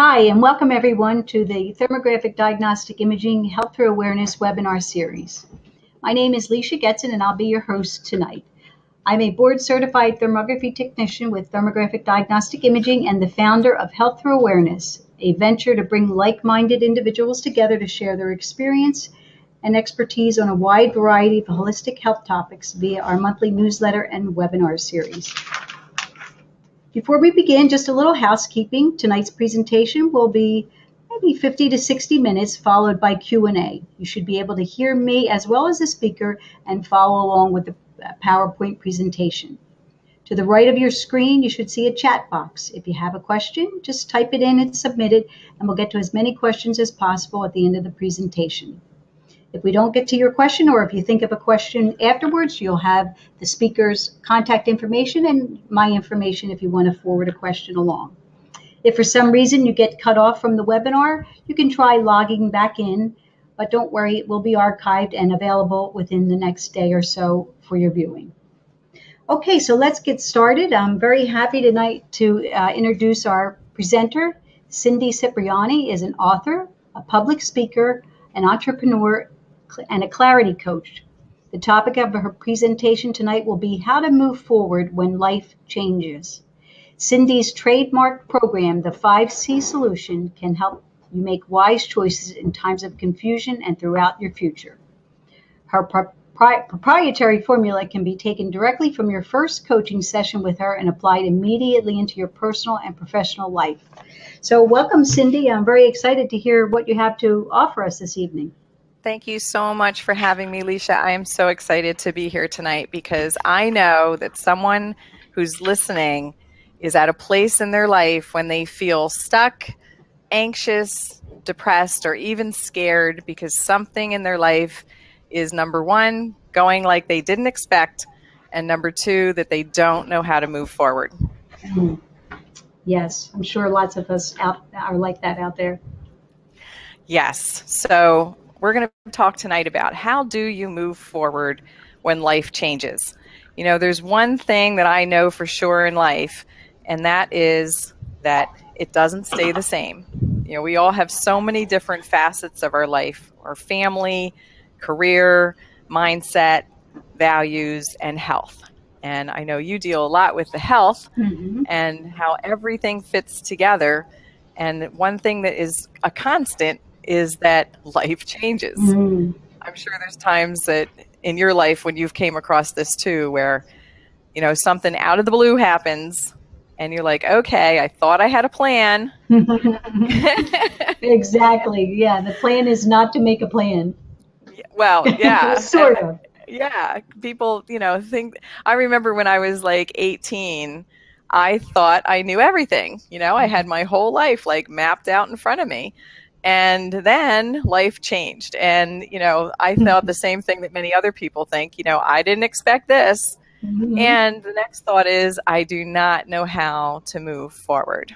Hi, and welcome everyone to the Thermographic Diagnostic Imaging Health Through Awareness webinar series. My name is Leisha Getson, and I'll be your host tonight. I'm a board-certified thermography technician with Thermographic Diagnostic Imaging and the founder of Health Through Awareness, a venture to bring like-minded individuals together to share their experience and expertise on a wide variety of holistic health topics via our monthly newsletter and webinar series. Before we begin, just a little housekeeping. Tonight's presentation will be maybe 50 to 60 minutes, followed by Q&A. You should be able to hear me as well as the speaker and follow along with the PowerPoint presentation. To the right of your screen, you should see a chat box. If you have a question, just type it in and submit it, and we'll get to as many questions as possible at the end of the presentation. If we don't get to your question, or if you think of a question afterwards, you'll have the speaker's contact information and my information if you want to forward a question along. If for some reason you get cut off from the webinar, you can try logging back in, but don't worry, it will be archived and available within the next day or so for your viewing. Okay, so let's get started. I'm very happy tonight to introduce our presenter. Cindy Cipriani is an author, a public speaker, an entrepreneur, and a clarity coach. The topic of her presentation tonight will be how to move forward when life changes. Cindy's trademark program, the 5C Solution, can help you make wise choices in times of confusion and throughout your future. Her proprietary formula can be taken directly from your first coaching session with her and applied immediately into your personal and professional life. So welcome, Cindy. I'm very excited to hear what you have to offer us this evening. Thank you so much for having me, Leisha. I am so excited to be here tonight because I know that someone who's listening is at a place in their life when they feel stuck, anxious, depressed, or even scared because something in their life is, number one, going like they didn't expect, and number two, that they don't know how to move forward. Yes, I'm sure lots of us are like that out there. Yes. So we're going to talk tonight about how do you move forward when life changes. You know, there's one thing that I know for sure in life, and that is that it doesn't stay the same. You know, we all have so many different facets of our life, our family, career, mindset, values, and health. And I know you deal a lot with the health and how everything fits together. And one thing that is a constant is that life changes. I'm sure there's times that in your life when you've came across this too, where, you know, something out of the blue happens and you're like, okay, I thought I had a plan. Exactly. Yeah. The plan is not to make a plan. Well, yeah. Sort of. Yeah. People, you know, think, I remember when I was like 18, I thought I knew everything. You know, I had my whole life like mapped out in front of me. And then life changed. And, you know, I thought the same thing that many other people think, you know, I didn't expect this. And the next thought is, I do not know how to move forward.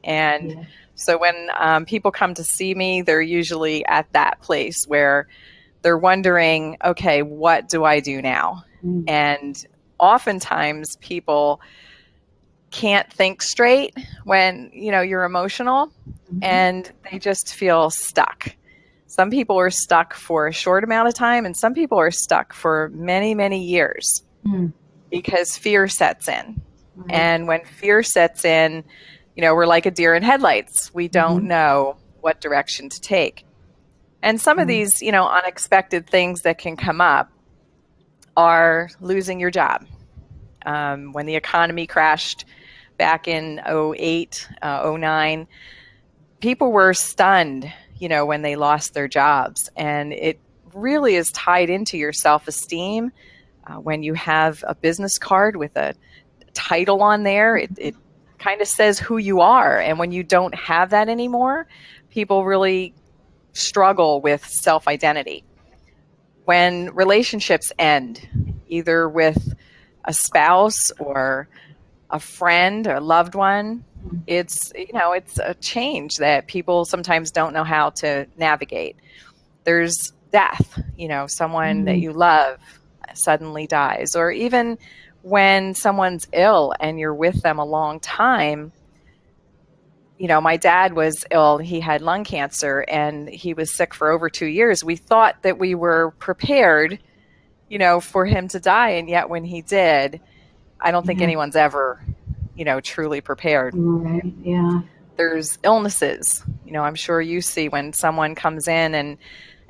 And so when people come to see me, they're usually at that place where they're wondering, okay, what do I do now? And oftentimes people can't think straight when, you know, you're emotional and they just feel stuck. Some people are stuck for a short amount of time and some people are stuck for many, many years because fear sets in. And when fear sets in, you know, we're like a deer in headlights. We don't know what direction to take. And some of these, you know, unexpected things that can come up are losing your job. When the economy crashed back in 08, 09, people were stunned, you know, when they lost their jobs. And it really is tied into your self-esteem. When you have a business card with a title on there, it kind of says who you are. And when you don't have that anymore, people really struggle with self-identity. When relationships end, either with a spouse or a friend or a loved one, it's, you know, it's a change that people sometimes don't know how to navigate. There's death, you know, someone that you love suddenly dies, or even when someone's ill and you're with them a long time, my dad was ill. He had lung cancer and he was sick for over 2 years. We thought that we were prepared, for him to die. And yet when he did, I don't think anyone's ever, truly prepared. Right. Yeah. There's illnesses, I'm sure you see when someone comes in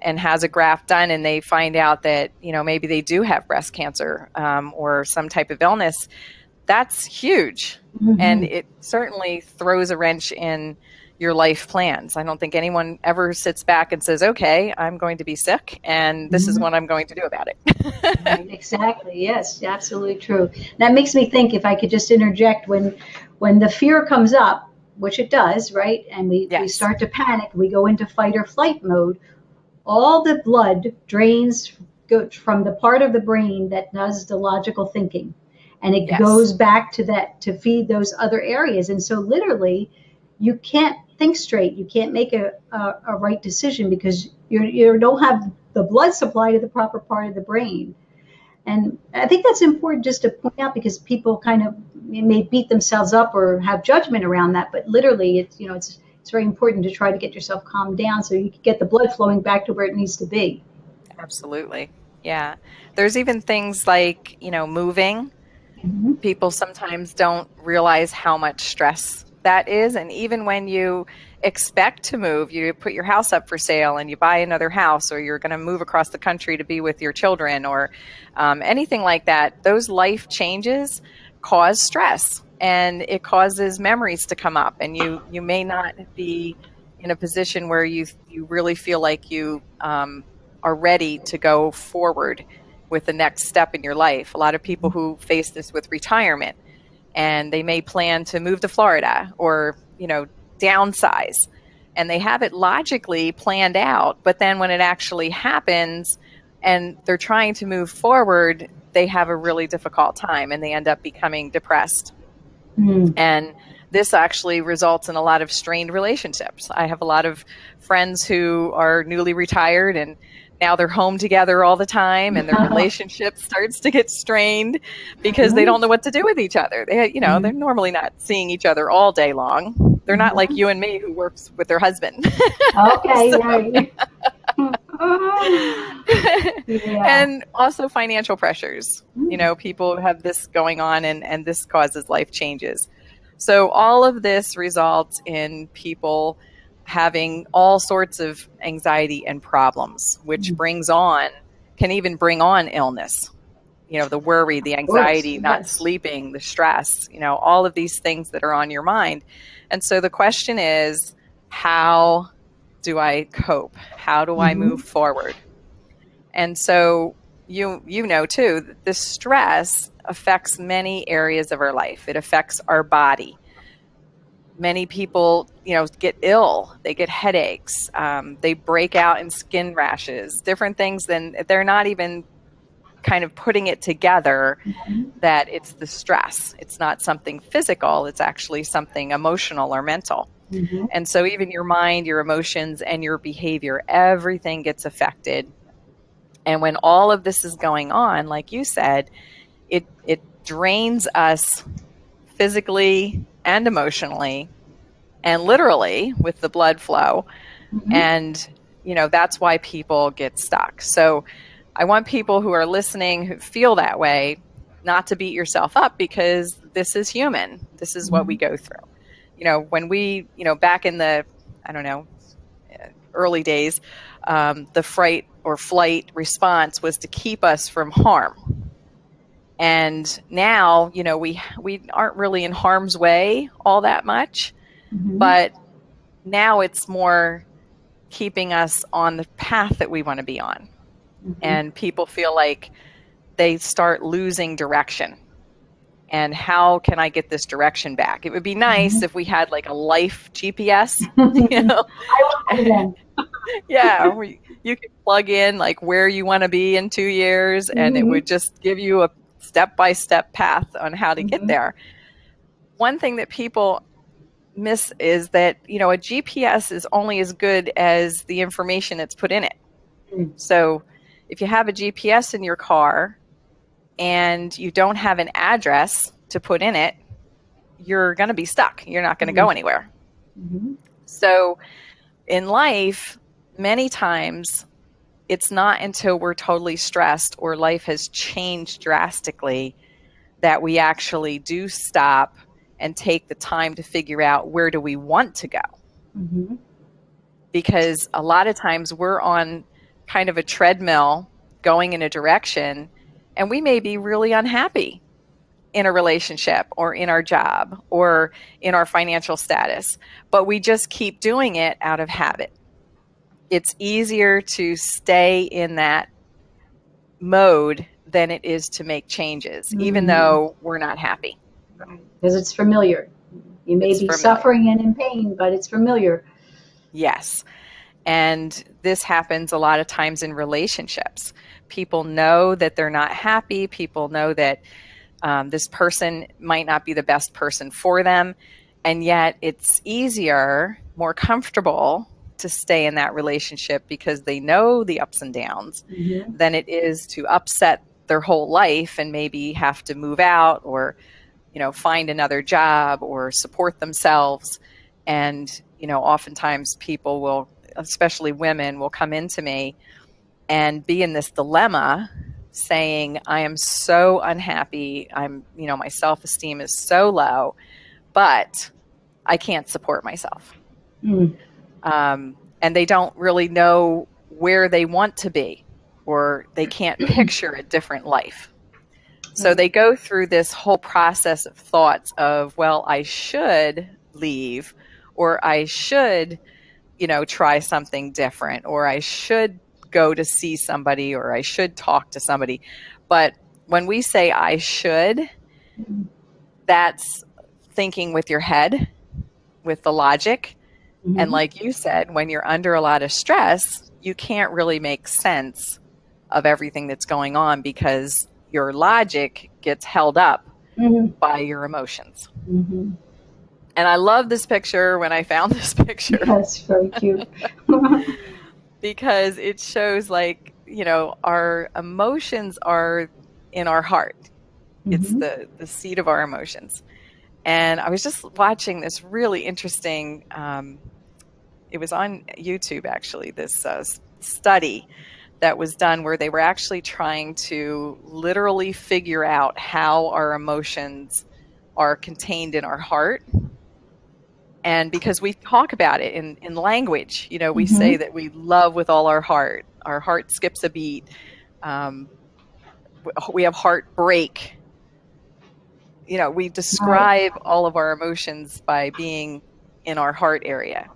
and has a graft done and they find out that, maybe they do have breast cancer or some type of illness. That's huge. And it certainly throws a wrench in your life plans. I don't think anyone ever sits back and says, okay, I'm going to be sick and this is what I'm going to do about it. Right, exactly. Yes, absolutely true. That makes me think, if I could just interject, when the fear comes up, which it does, right? And we start to panic, we go into fight or flight mode. All the blood drains from the part of the brain that does the logical thinking. And it goes back to that to feed those other areas. And so literally, you can't think straight. You can't make a right decision because you don't have the blood supply to the proper part of the brain. And I think that's important just to point out, because people kind of may beat themselves up or have judgment around that. But literally, it's very important to try to get yourself calmed down so you can get the blood flowing back to where it needs to be. Absolutely. Yeah. There's even things like, moving. People sometimes don't realize how much stress that is. And even when you expect to move, you put your house up for sale and you buy another house, or you're going to move across the country to be with your children, or anything like that, those life changes cause stress and it causes memories to come up. And you may not be in a position where you really feel like you are ready to go forward with the next step in your life. A lot of people who face this with retirement, and they may plan to move to Florida or, downsize, and they have it logically planned out. But then when it actually happens and they're trying to move forward, they have a really difficult time and they end up becoming depressed. And this actually results in a lot of strained relationships. I have a lot of friends who are newly retired and now they're home together all the time, and their relationship starts to get strained because they don't know what to do with each other. They're normally not seeing each other all day long. They're not like you and me who works with their husband. Okay, right. And also financial pressures. People have this going on, and this causes life changes. So all of this results in people having all sorts of anxiety and problems, which can even bring on illness. The worry, the anxiety, not sleeping, the stress, all of these things that are on your mind. And so the question is, how do I cope? How do I move forward? And so you know too, the stress affects many areas of our life. It affects our body. Many people, get ill. They get headaches. They break out in skin rashes, different things. Then they're not even kind of putting it together that it's the stress. It's not something physical. It's actually something emotional or mental. And so even your mind, your emotions, and your behavior, everything gets affected. And when all of this is going on, like you said, it drains us physically and emotionally and literally with the blood flow. And, that's why people get stuck. So I want people who are listening who feel that way not to beat yourself up, because this is human. This is what we go through. When we, back in the, early days, the fright or flight response was to keep us from harm. And now, we aren't really in harm's way all that much, but now it's more keeping us on the path that we want to be on. And people feel like they start losing direction. And how can I get this direction back? It would be nice if we had like a life GPS, Yeah, you could plug in like where you want to be in 2 years, and it would just give you a step-by-step path on how to get there. One thing that people miss is that, a GPS is only as good as the information that's put in it. So if you have a GPS in your car and you don't have an address to put in it, you're going to be stuck. You're not going to go anywhere. Mm-hmm. So in life, many times it's not until we're totally stressed or life has changed drastically that we actually do stop and take the time to figure out where do we want to go. Mm-hmm. Because a lot of times we're on kind of a treadmill going in a direction, and we may be really unhappy in a relationship or in our job or in our financial status, but we just keep doing it out of habit. It's easier to stay in that mode than it is to make changes, even Mm-hmm. though we're not happy. Right. Because it's familiar. You may It's be familiar. suffering and in pain, but it's familiar. Yes. And this happens a lot of times in relationships. People know that they're not happy. People know that this person might not be the best person for them. And yet it's easier, more comfortable to stay in that relationship because they know the ups and downs Mm-hmm. than it is to upset their whole life and maybe have to move out or, find another job or support themselves. And, oftentimes people will, especially women, will come into me and be in this dilemma saying, I am so unhappy. My self-esteem is so low, but I can't support myself. Mm. And they don't really know where they want to be, or they can't picture a different life. So Right. they go through this whole process of thoughts of, well, I should leave, or I should, try something different, or I should go to see somebody, or I should talk to somebody. But when we say I should, Mm-hmm. that's thinking with your head, with the logic. And Mm-hmm. like you said, when you're under a lot of stress, you can't really make sense of everything that's going on because your logic gets held up Mm-hmm. by your emotions. Mm-hmm. And I love this picture when I found this picture That's very cute. Mm-hmm. because it shows our emotions are in our heart. It's the seat of our emotions. And I was just watching this really interesting, it was on YouTube actually, this study that was done where they were actually trying to literally figure out how our emotions are contained in our heart. And because we talk about it in language, we say Mm-hmm. that we love with all our heart skips a beat. Um, we have heartbreak. We Right. describe all of our emotions by being in our heart area.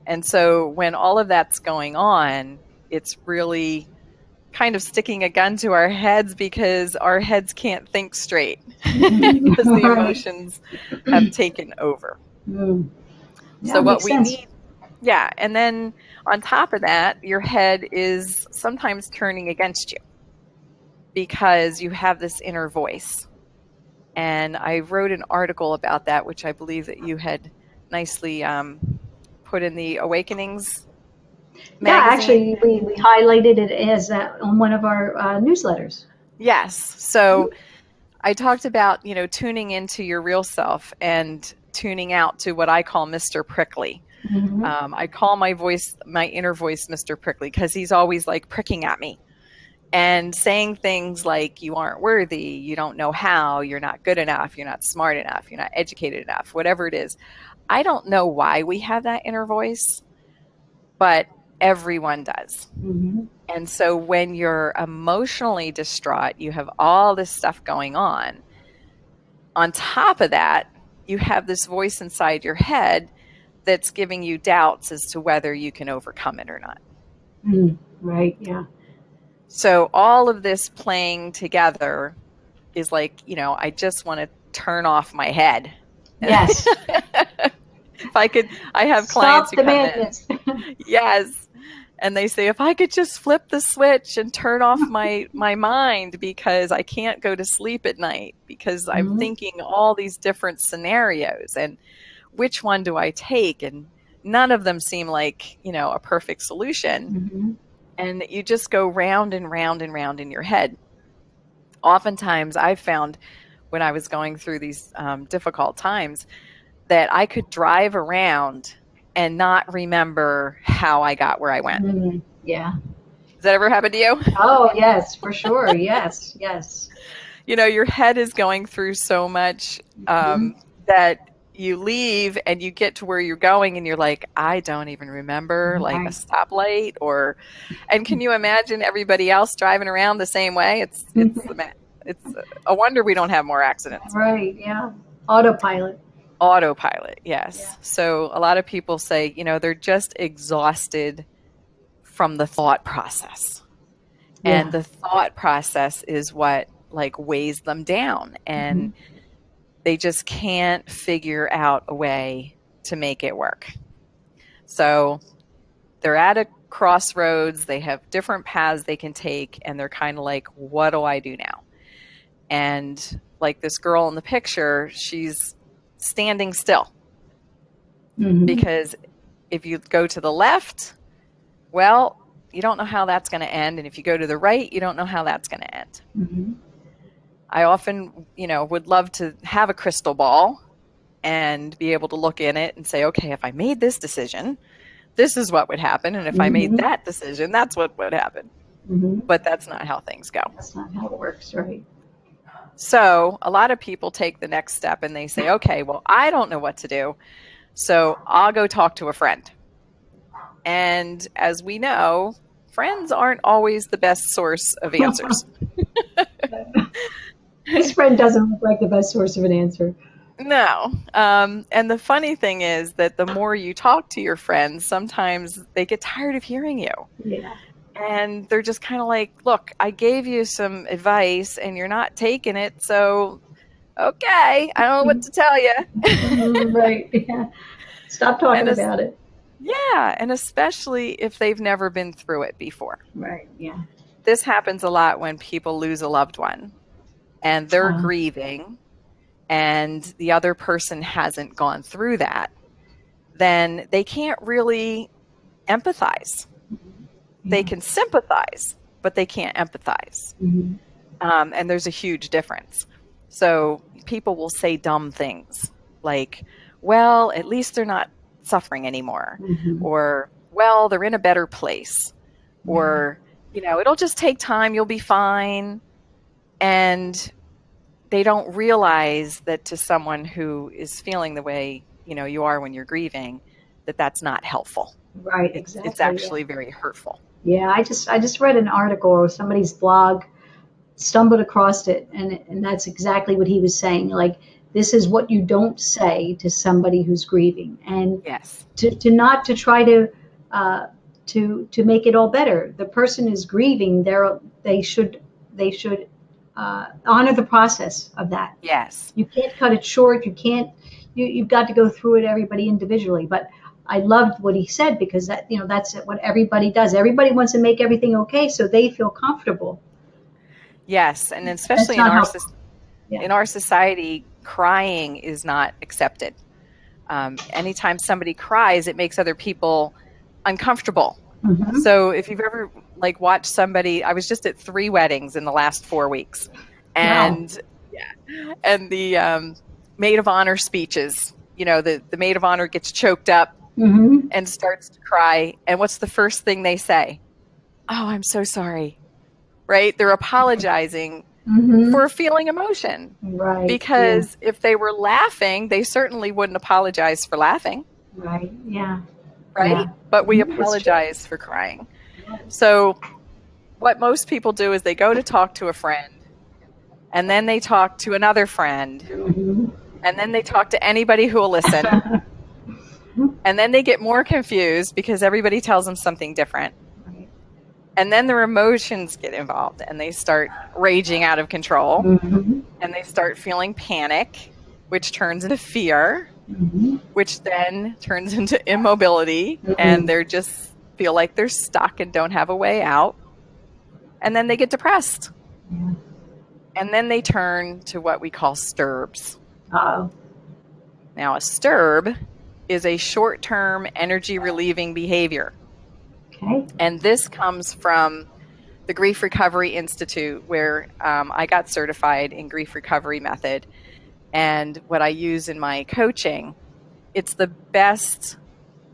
And so when all of that's going on, it's really kind of sticking a gun to our heads because our heads can't think straight because Mm-hmm. the Right. emotions have taken over. Mm. Yeah, So what makes we sense. need, yeah. And then on top of that, your head is sometimes turning against you because you have this inner voice. And I wrote an article about that, which I believe that you had nicely put in the Awakenings Yeah, magazine. actually, we highlighted it as on one of our newsletters. Yes. So I talked about, tuning into your real self and tuning out to what I call Mr. Prickly. Mm-hmm. I call my inner voice, Mr. Prickly, because he's always like pricking at me and saying things like, you aren't worthy, you don't know how, you're not good enough, you're not smart enough, you're not educated enough, whatever it is. I don't know why we have that inner voice, but everyone does. Mm-hmm. And so when you're emotionally distraught, you have all this stuff going on. On top of that, you have this voice inside your head that's giving you doubts as to whether you can overcome it or not. Mm. Right. Yeah. So all of this playing together is like, I just want to turn off my head. Yes. If I could, I have clients Stop who the come in. madness. Yes. And they say, if I could just flip the switch and turn off my mind because I can't go to sleep at night because I'm Mm-hmm. thinking all these different scenarios and which one do I take? And none of them seem like, a perfect solution. Mm-hmm. And you just go round and round and round in your head. Oftentimes I've found when I was going through these difficult times that I could drive around and not remember how I got where I went. Yeah. Does that ever happen to you? Oh, yes, for sure. Yes, yes. Your head is going through so much that you leave and you get to where you're going and you're like, I don't even remember like a stoplight and can you imagine everybody else driving around the same way? It's a wonder we don't have more accidents. Right, yeah. Autopilot. Autopilot, yes. Yeah. So a lot of people say, they're just exhausted from the thought process. Yeah. And the thought process is what like weighs them down, and they just can't figure out a way to make it work. So they're at a crossroads, they have different paths they can take, and they're kind of like, what do I do now? And like this girl in the picture, she's standing still. Because if you go to the left, well, you don't know how that's going to end. And if you go to the right, you don't know how that's going to end. I often, would love to have a crystal ball and be able to look in it and say, okay, if I made this decision, this is what would happen. And if I made that decision, that's what would happen. But that's not how things go. That's not how it works, right? So a lot of people take the next step and they say, okay, well, I don't know what to do, so I'll go talk to a friend. And as we know, friends aren't always the best source of answers. This friend doesn't look like the best source of an answer. No. And the funny thing is that the more you talk to your friends, sometimes they get tired of hearing you. Yeah. And they're just kind of like, look, I gave you some advice and you're not taking it. So, okay, I don't know what to tell you. Right. Yeah. Stop talking about it. Yeah. And especially if they've never been through it before. Right. Yeah. This happens a lot when people lose a loved one and they're grieving and the other person hasn't gone through that. Then they can't really empathize. They can sympathize, but they can't empathize. And there's a huge difference. So people will say dumb things like, well, at least they're not suffering anymore. Or, well, they're in a better place. Or, it'll just take time. You'll be fine. And they don't realize that to someone who is feeling the way, you are when you're grieving, that that's not helpful. Right. Exactly. It's actually very hurtful. Yeah, I just read an article or somebody's blog, stumbled across it, and that's exactly what he was saying. Like, this is what you don't say to somebody who's grieving, and to not to try to make it all better. The person is grieving; they should honor the process of that. Yes, you can't cut it short. You can't. You've got to go through it, everybody individually, but. I loved what he said because that's what everybody does. Everybody wants to make everything okay so they feel comfortable. Yes, and especially in our society, crying is not accepted. Anytime somebody cries, it makes other people uncomfortable. So if you've ever watched somebody, I was just at 3 weddings in the last 4 weeks, and and the maid of honor speeches. The maid of honor gets choked up. And starts to cry. And what's the first thing they say? Oh, I'm so sorry. Right? They're apologizing for feeling emotion. Right. Because if they were laughing, they certainly wouldn't apologize for laughing. Right. Yeah. Right? Yeah. But we apologize for crying. So what most people do is they go to talk to a friend, and then they talk to another friend, and then they talk to anybody who will listen. And then they get more confused because everybody tells them something different. And then their emotions get involved and they start raging out of control. And they start feeling panic, which turns into fear, which then turns into immobility. And they just feel like they're stuck and don't have a way out. And then they get depressed. And then they turn to what we call S.T.E.R.Bs. Now, a S.T.E.R.B is a short-term energy relieving behavior. Okay. And this comes from the Grief Recovery Institute, where I got certified in grief recovery method. And what I use in my coaching it's the best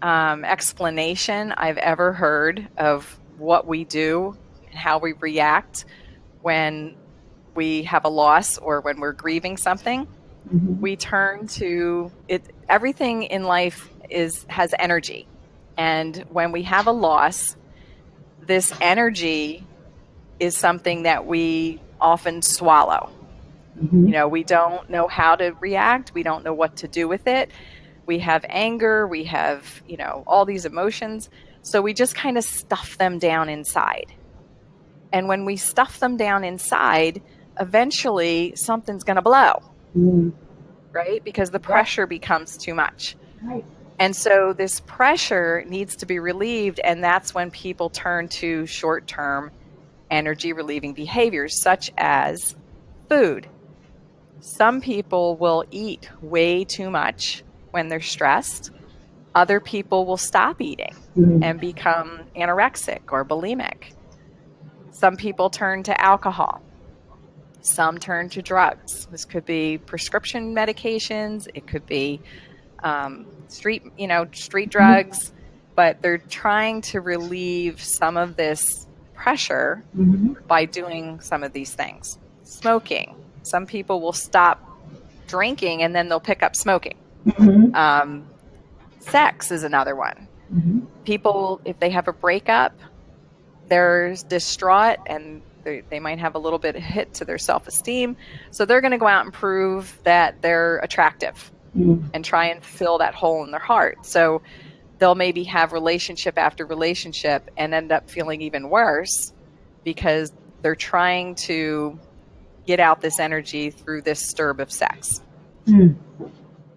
explanation I've ever heard of what we do and how we react when we have a loss or when we're grieving something. Mm-hmm. We turn to it. Everything in life has energy. And when we have a loss, this energy is something that we often swallow. Mm-hmm. You know, we don't know how to react. We don't know what to do with it. We have anger. We have, you know, all these emotions. So we just kind of stuff them down inside. And when we stuff them down inside, eventually something's going to blow, Mm-hmm. right? Because the Yep. pressure becomes too much. Right. And so this pressure needs to be relieved. And that's when people turn to short-term energy relieving behaviors, such as food. Some people will eat way too much when they're stressed. Other people will stop eating Mm-hmm. and become anorexic or bulimic. Some people turn to alcohol. Some turn to drugs. This could be prescription medications. It could be street drugs, but they're trying to relieve some of this pressure Mm-hmm. by doing some of these things. Smoking. Some people will stop drinking and then they'll pick up smoking. Mm-hmm. Sex is another one. Mm-hmm. People, if they have a breakup, they're distraught and they might have a little bit of hit to their self-esteem. So they're going to go out and prove that they're attractive Mm-hmm. and try and fill that hole in their heart. So they'll maybe have relationship after relationship and end up feeling even worse because they're trying to get out this energy through this S.T.E.R.B of sex. Mm-hmm.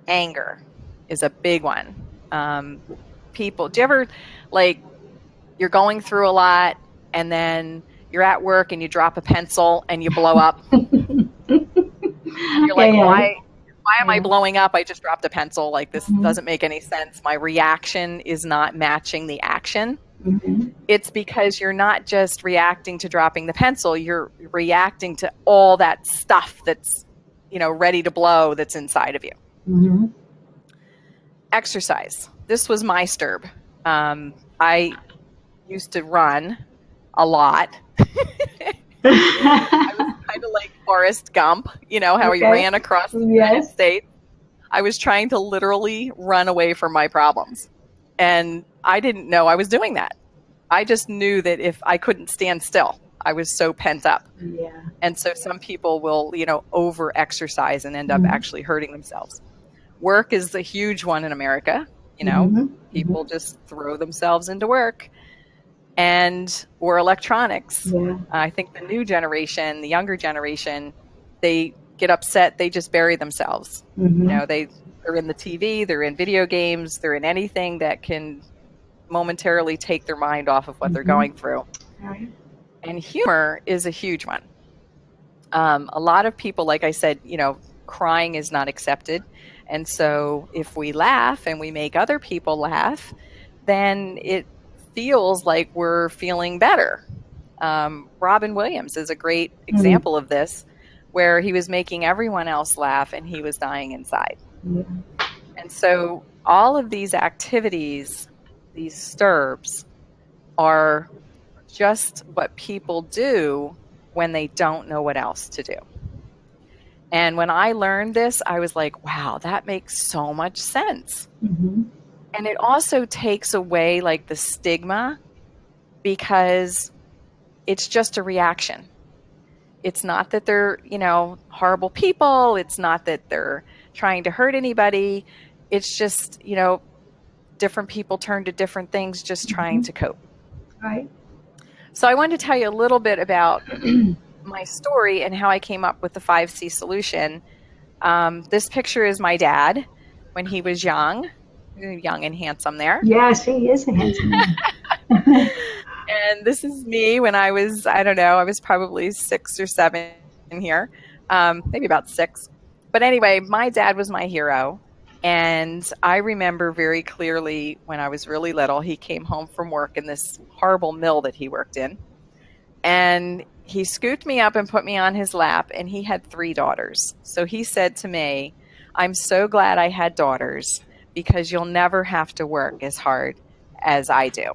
Anger is a big one. People, do you ever, like, you're going through a lot and then you're at work and you drop a pencil and you blow up? You're like, Yeah. why am I blowing up? I just dropped a pencil. Like, this Mm-hmm. doesn't make any sense. My reaction is not matching the action. Mm-hmm. It's because you're not just reacting to dropping the pencil. You're reacting to all that stuff that's, you know, ready to blow that's inside of you. Mm-hmm. Exercise. This was my S.T.E.R.B. I used to run a lot. I was kind of like Forrest Gump, you know, how he Okay. ran across the United Yes. States. I was trying to literally run away from my problems. And I didn't know I was doing that. I just knew that if I couldn't stand still, I was so pent up. Yeah. And so some people will, you know, over exercise and end up Mm-hmm. actually hurting themselves. Work is a huge one in America. You know, Mm-hmm. people just throw themselves into work. Or electronics. Yeah. I think the new generation, the younger generation, they get upset. They just bury themselves. Mm-hmm. You know, they're in the TV, they're in video games, they're in anything that can momentarily take their mind off of what they're going through. Right. And humor is a huge one. A lot of people, like I said, you know, crying is not accepted. And so if we laugh and we make other people laugh, then it feels like we're feeling better. Robin Williams is a great example of this, where he was making everyone else laugh and he was dying inside. Yeah. And so all of these activities, these S.T.E.R.Bs, are just what people do when they don't know what else to do. And when I learned this, I was like, wow, that makes so much sense. Mm-hmm. And it also takes away like the stigma, because it's just a reaction. It's not that they're, you know, horrible people. It's not that they're trying to hurt anybody. It's just, you know, different people turn to different things just trying to cope. Right. So I wanted to tell you a little bit about my story and how I came up with the 5C solution. This picture is my dad when he was young and handsome there. Yes, he is a handsome man. And this is me when I was, I don't know, I was probably 6 or 7 here, maybe about 6. But anyway, my dad was my hero. And I remember very clearly when I was really little, he came home from work in this horrible mill that he worked in. And he scooped me up and put me on his lap, and he had 3 daughters. So he said to me, I'm so glad I had daughters, because you'll never have to work as hard as I do.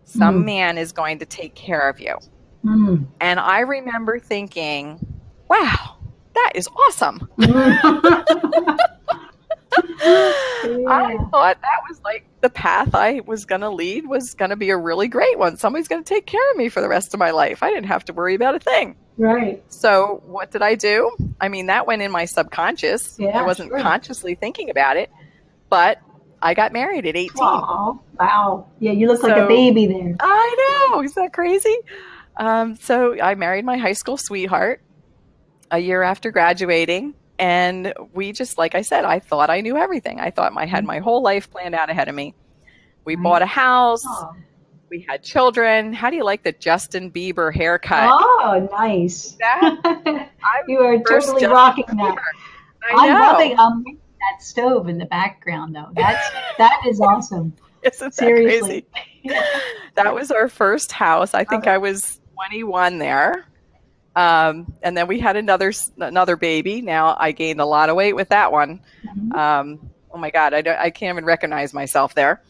Some man is going to take care of you. And I remember thinking, wow, that is awesome. I thought that was like the path I was going to lead was going to be a really great one. Somebody's going to take care of me for the rest of my life. I didn't have to worry about a thing. Right. So what did I do? I mean, that went in my subconscious. Yeah, I wasn't consciously thinking about it, but I got married at 18. Oh, wow. Yeah, you look like a baby there. I know. Isn't that crazy? So I married my high school sweetheart a year after graduating. And we just, like I said, I thought I knew everything. I thought I had my whole life planned out ahead of me. We bought a house. Oh. We had children. How do you like the Justin Bieber haircut? Oh, nice. You are totally rocking that. I'm loving that stove in the background, though. That is awesome. Isn't seriously that crazy? That was our first house. I think I was 21 there. And then we had another baby. Now I gained a lot of weight with that one. Oh my God, I can't even recognize myself there.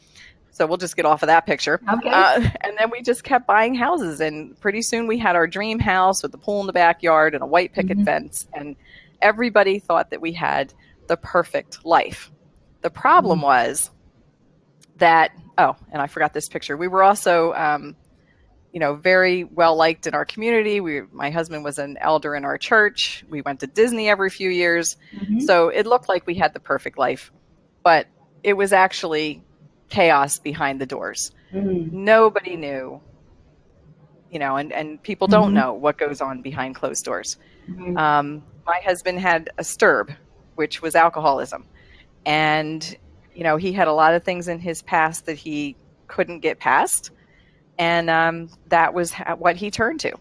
So we'll just get off of that picture. Okay. And then we just kept buying houses, and pretty soon we had our dream house with the pool in the backyard and a white picket fence, and everybody thought that we had the perfect life. The problem was that, and I forgot this picture. We were also, very well liked in our community. My husband was an elder in our church. We went to Disney every few years. So it looked like we had the perfect life, but it was actually chaos behind the doors. Nobody knew, and people don't know what goes on behind closed doors. My husband had a S.T.E.R.B, which was alcoholism. And, he had a lot of things in his past that he couldn't get past. And that was what he turned to.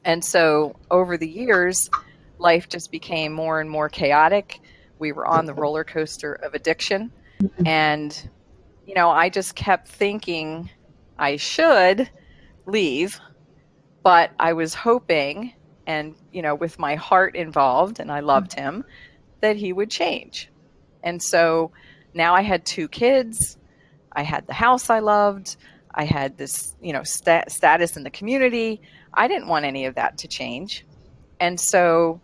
And so over the years, life just became more and more chaotic. We were on the roller coaster of addiction. And, I just kept thinking I should leave, but I was hoping, and, with my heart involved, and I loved him, that he would change. And so now I had 2 kids. I had the house I loved. I had this, status in the community. I didn't want any of that to change. And so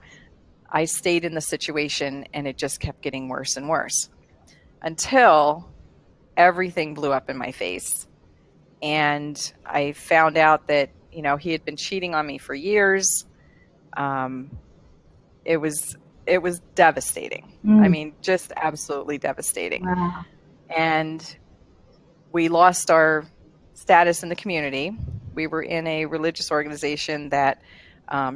I stayed in the situation, and it just kept getting worse and worse until everything blew up in my face. And I found out that, he had been cheating on me for years. It was devastating. I mean, just absolutely devastating. Wow. And we lost our status in the community. We were in a religious organization that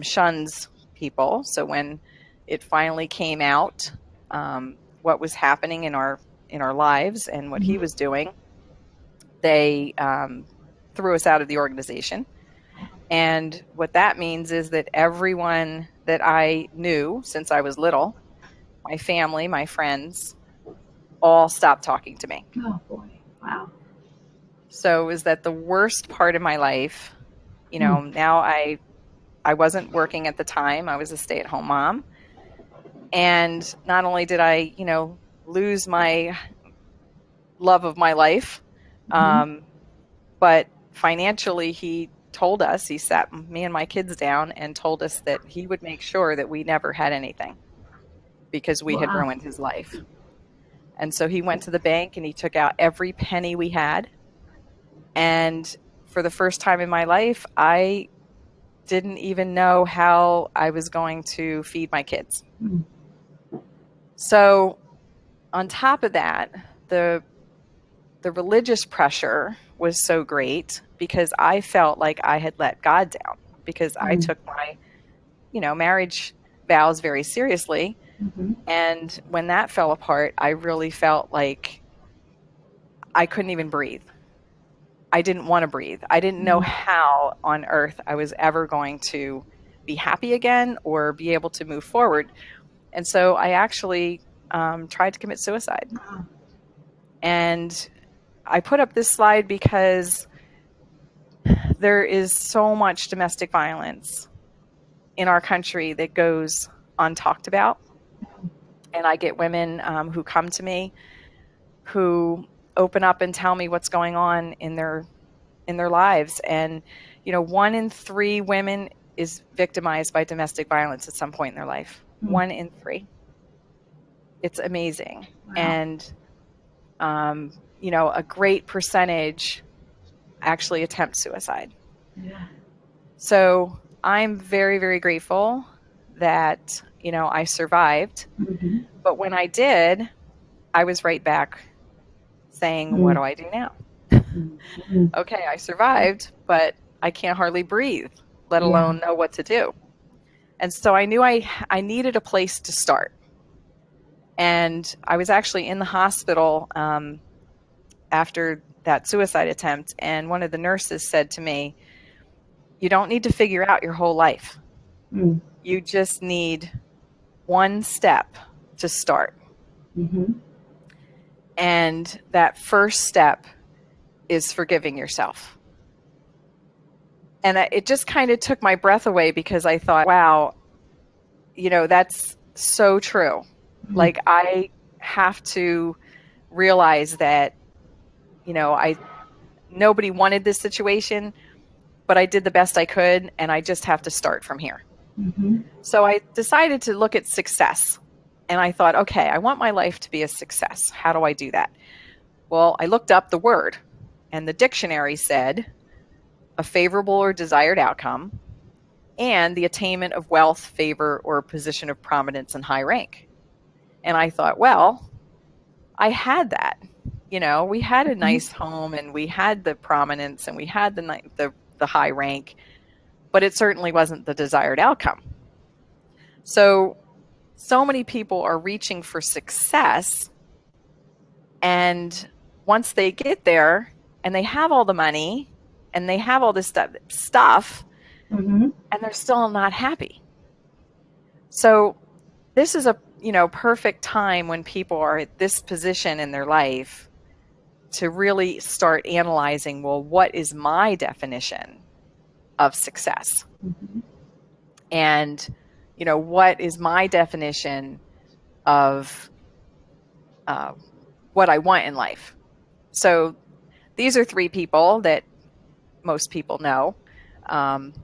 shuns people. So when it finally came out, what was happening in our lives and what he was doing, they threw us out of the organization. And what that means is that everyone that I knew since I was little, my family, my friends, all stopped talking to me. Oh boy. Wow. So is that the worst part of my life? Now I wasn't working at the time. I was a stay-at-home mom. And not only did I, lose my love of my life, but financially he sat me and my kids down and told us that he would make sure that we never had anything because we had ruined his life. And so he went to the bank and he took out every penny we had. And for the first time in my life, I didn't even know how I was going to feed my kids. So on top of that, the religious pressure was so great because I felt like I had let God down because I took my, marriage vows very seriously. And when that fell apart, I really felt like I couldn't even breathe. I didn't want to breathe. I didn't know how on earth I was ever going to be happy again or be able to move forward. And so I actually tried to commit suicide. And I put up this slide because there is so much domestic violence in our country that goes untalked about. And I get women who come to me who open up and tell me what's going on in their lives. And, 1 in 3 women is victimized by domestic violence at some point in their life. 1 in 3. It's amazing. Wow. And, a great percentage actually attempt suicide. Yeah. So I'm very, very grateful that, I survived. Mm-hmm. But when I did, I was right back saying, what do I do now? Mm-hmm. Okay, I survived, but I can't hardly breathe, let alone know what to do. And so I knew I needed a place to start. And I was actually in the hospital after that suicide attempt, and one of the nurses said to me, you don't need to figure out your whole life. You just need one step to start. Mm-hmm. And that first step is forgiving yourself. And it just kind of took my breath away, because I thought, wow, that's so true. Mm-hmm. Like, I have to realize that, nobody wanted this situation, but I did the best I could, and I just have to start from here. Mm-hmm. So I decided to look at success. And I thought, okay, I want my life to be a success. How do I do that? Well, I looked up the word, and the dictionary said a favorable or desired outcome, and the attainment of wealth, favor, or position of prominence and high rank. And I thought, well, I had that. We had a nice home, and we had the prominence, and we had the high rank, but it certainly wasn't the desired outcome. So many people are reaching for success, and once they get there and they have all the money and they have all this stuff, Mm-hmm. and they're still not happy. So this is a perfect time when people are at this position in their life to really start analyzing, well, what is my definition of success? Mm-hmm. And, what is my definition of what I want in life? So these are 3 people that most people know: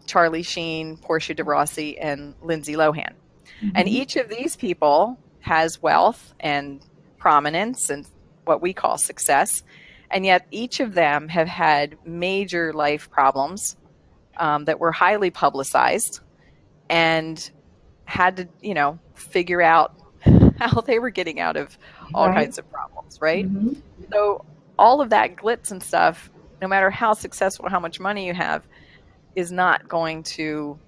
Charlie Sheen, Portia de Rossi, and Lindsay Lohan. Mm-hmm. And each of these people has wealth and prominence and what we call success. And yet each of them have had major life problems that were highly publicized, and had to, figure out how they were getting out of all kinds of problems, right? Mm-hmm. So all of that glitz and stuff, no matter how successful, how much money you have, is not going to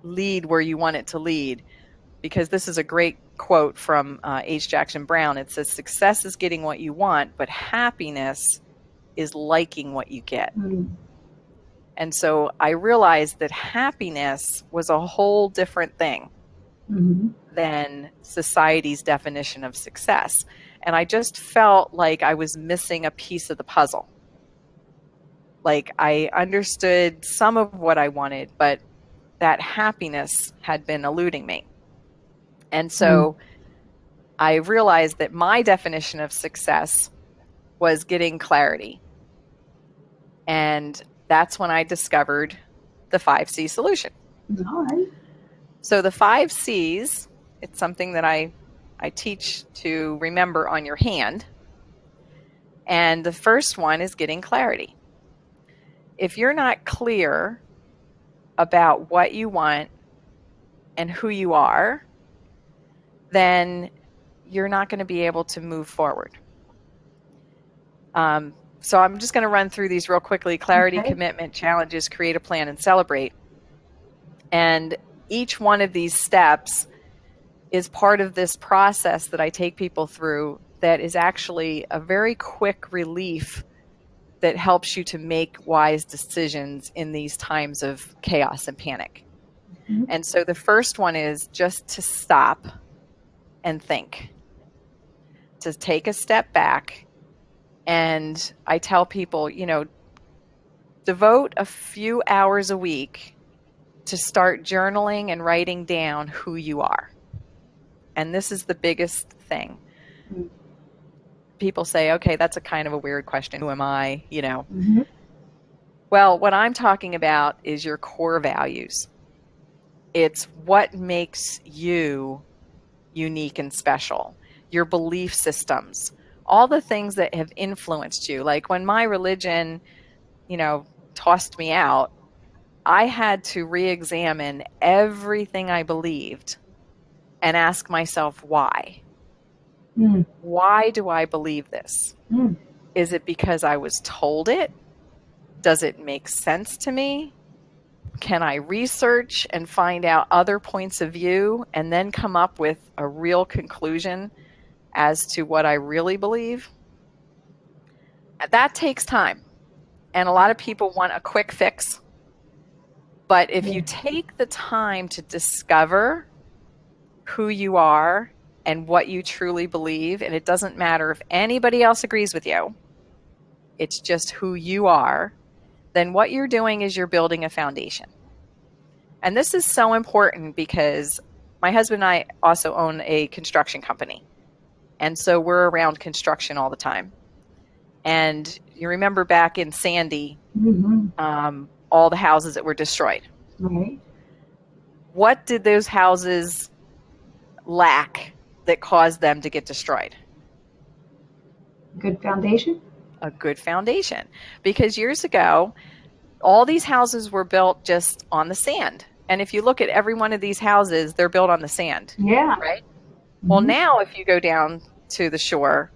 lead where you want it to lead. Because this is a great quote from H. Jackson Brown. It says, success is getting what you want, but happiness is liking what you get. Mm-hmm. And so I realized that happiness was a whole different thing Mm-hmm. than society's definition of success. And I just felt like I was missing a piece of the puzzle. Like, I understood some of what I wanted, but that happiness had been eluding me. And so I realized that my definition of success was getting clarity. And that's when I discovered the 5C solution. All right. So the 5 C's, it's something that I teach to remember on your hand. And the first one is getting clarity. If you're not clear about what you want and who you are, then you're not going to be able to move forward. So I'm just going to run through these real quickly. Clarity, commitment, challenges, create a plan, and celebrate. And each one of these steps is part of this process that I take people through that is actually a very quick relief that helps you to make wise decisions in these times of chaos and panic. Mm-hmm. And so the first one is just to stop and think, to take a step back. And I tell people, devote a few hours a week to start journaling and writing down who you are. And this is the biggest thing. people say, okay, that's a kind of a weird question. Who am I? Mm-hmm. Well, what I'm talking about is your core values. It's what makes you unique and special, your belief systems, all the things that have influenced you. Like when my religion, tossed me out, I had to re-examine everything I believed and ask myself why. Mm. Why do I believe this? Mm. Is it because I was told it? Does it make sense to me? Can I research and find out other points of view and then come up with a real conclusion as to what I really believe? That takes time. And a lot of people want a quick fix. But if you Yeah. take the time to discover who you are and what you truly believe, and it doesn't matter if anybody else agrees with you, it's just who you are, then what you're doing is you're building a foundation. And this is so important because my husband and I also own a construction company. And so we're around construction all the time. And you remember back in Sandy, Mm-hmm. all the houses that were destroyed. Right. What did those houses lack that caused them to get destroyed? Good foundation. A good foundation. Because years ago, all these houses were built just on the sand. And if you look at every one of these houses, they're built on the sand, Yeah. right? Well, Mm-hmm. now if you go down to the shore,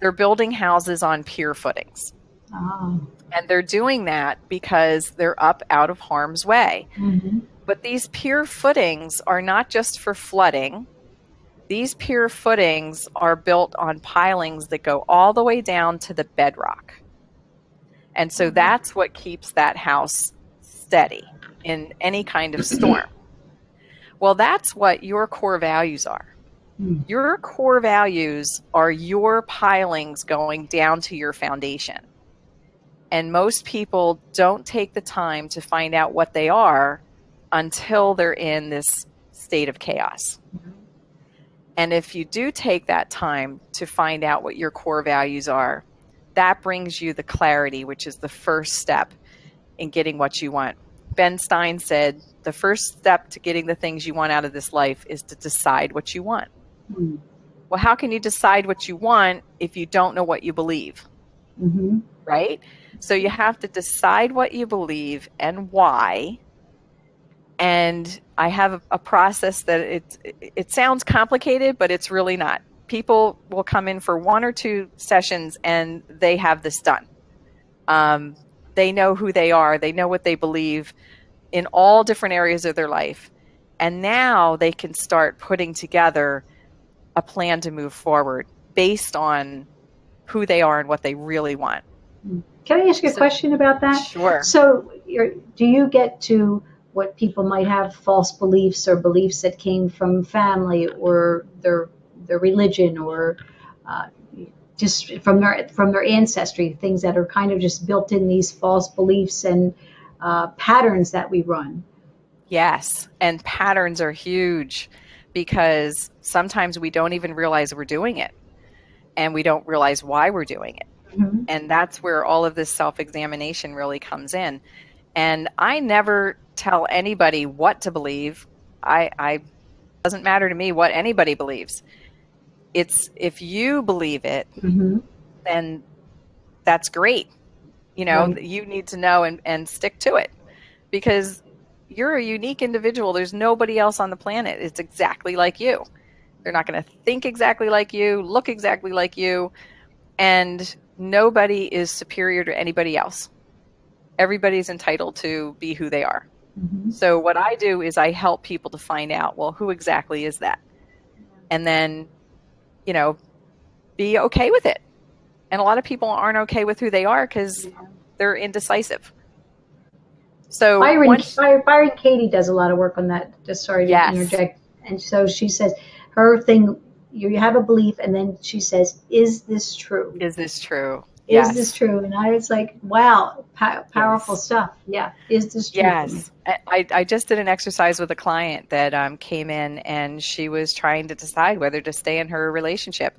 they're building houses on pier footings. Oh. And they're doing that because they're up out of harm's way. Mm-hmm. But these pier footings are not just for flooding. These pier footings are built on pilings that go all the way down to the bedrock. And so that's what keeps that house steady in any kind of storm. Well, that's what your core values are. Mm. Your core values are your pilings going down to your foundation. And most people don't take the time to find out what they are until they're in this state of chaos. And if you do take that time to find out what your core values are, that brings you the clarity, which is the first step in getting what you want. Ben Stein said, the first step to getting the things you want out of this life is to decide what you want. Mm. Well, how can you decide what you want if you don't know what you believe? Mm-hmm. Right? So you have to decide what you believe and why. And I have a process that it sounds complicated, but it's really not. People will come in for 1 or 2 sessions and they have this done. They know who they are. They know what they believe in all different areas of their life. And now they can start putting together a plan to move forward based on who they are and what they really want. Can I ask you a question about that? Sure. So, do you get to what people might have false beliefs or beliefs that came from family or their religion or just from their ancestry, things that are kind of just built in, these false beliefs and patterns that we run? Yes, and patterns are huge because sometimes we don't even realize we're doing it and we don't realize why we're doing it. Mm-hmm. And that's where all of this self-examination really comes in. And I never tell anybody what to believe. It doesn't matter to me what anybody believes. It's if you believe it, Mm-hmm. then that's great. Right. You need to know and stick to it because you're a unique individual. There's nobody else on the planet. It's exactly like you. They're not going to think exactly like you, look exactly like you, and nobody is superior to anybody else. Everybody's entitled to be who they are. Mm-hmm. So what I do is I help people to find out, well, who exactly is that? And then, be okay with it. And a lot of people aren't okay with who they are because they're indecisive. So Byron Katie does a lot of work on that. Just sorry to interject. And so she says her thing, you have a belief, and then she says, "Is this true? Is this true? Is this true?" And I was like, "Wow, powerful stuff." Yeah, is this true? Yes. I just did an exercise with a client that came in and she was trying to decide whether to stay in her relationship.